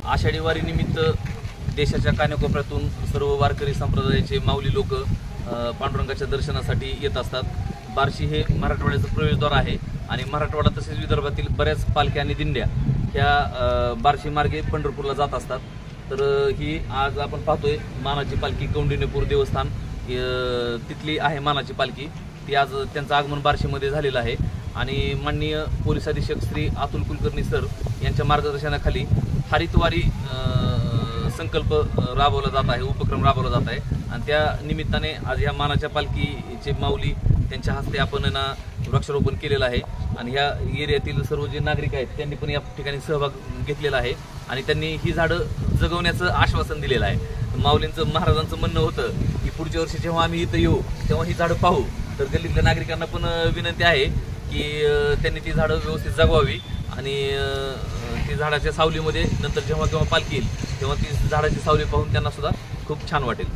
आषाढी वारी निमित्त देशाच्या कानाकोपऱ्यातून सर्व वारकरी संप्रदायाचे माऊली लोक पांडुरंगाच्या दर्शनासाठी येत असतात। बार्शी हे मराठवाड्याचं प्रवेशद्वार आहे आणि मराठवाडा तसेच विदर्भातील बऱ्याच पालख्या आणि दिंड्या ह्या बार्शी मार्गे पंढरपूरला जात असतात। तर ही आज आपण पाहतोय मानाची पालखी कौंडिण्यपूर देवस्थान तिथली आहे मानाची पालखी। ती आज त्यांचं आगमन बार्शीमध्ये झालेलं आहे आणि माननीय पोलीस अधीक्षक श्री अतुल कुलकर्णी सर यांच्या मार्गदर्शनाखाली हरितवारी संकल्प राबवला जात आहे, उपक्रम राबवला जात आहे आणि त्या निमित्ताने आज ह्या मानाच्या पालखीचे माऊली त्यांच्या हस्ते आपण ना वृक्षारोपण केलेलं आहे आणि ह्या एरियातील सर्व जे नागरिक आहेत त्यांनी पण या ठिकाणी सहभाग घेतलेला आहे आणि त्यांनी ही झाडं जगवण्याचं आश्वासन दिलेलं आहे। माऊलींचं महाराजांचं म्हणणं होतं की पुढच्या वर्षी जेव्हा आम्ही इथं येऊ तेव्हा ही झाडं पाहू। तर गल्लीतल्या नागरिकांना पण विनंती आहे की त्यांनी ती झाडं व्यवस्थित जगवावी आणि ती झाडाच्या सावलीमध्ये नंतर जेव्हा केव्हा पालखी येईल तेव्हा ती झाडाची सावली पाहून त्यांना सुद्धा खूप छान वाटेल।